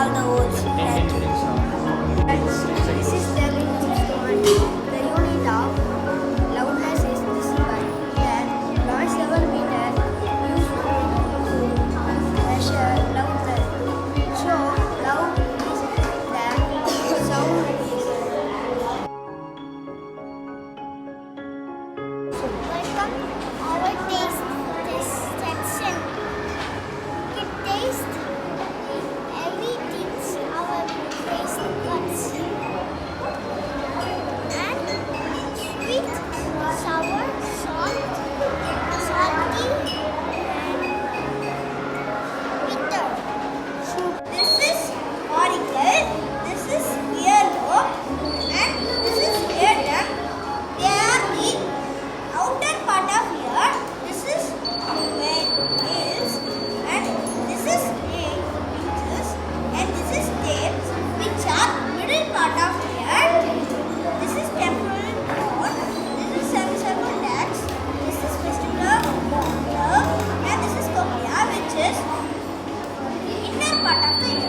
are the holes. This is the ring instrument. The unit of loudness is decibel. The noise level meter used to measure loudness. So loud is the sound is. Welcome our taste test section. It taste everything our taste buds. And sweet, sour, salt, salty, and bitter. This is auricle, this is earlobe, and this is eardrum. They are the outer part of ear. This is nails, and this is inches, and this is tape, which are middle part of ear. This is temporal bone. This is semicircumflex. This is vestibular nerve, and this is cochlea, which is inner part of the ear.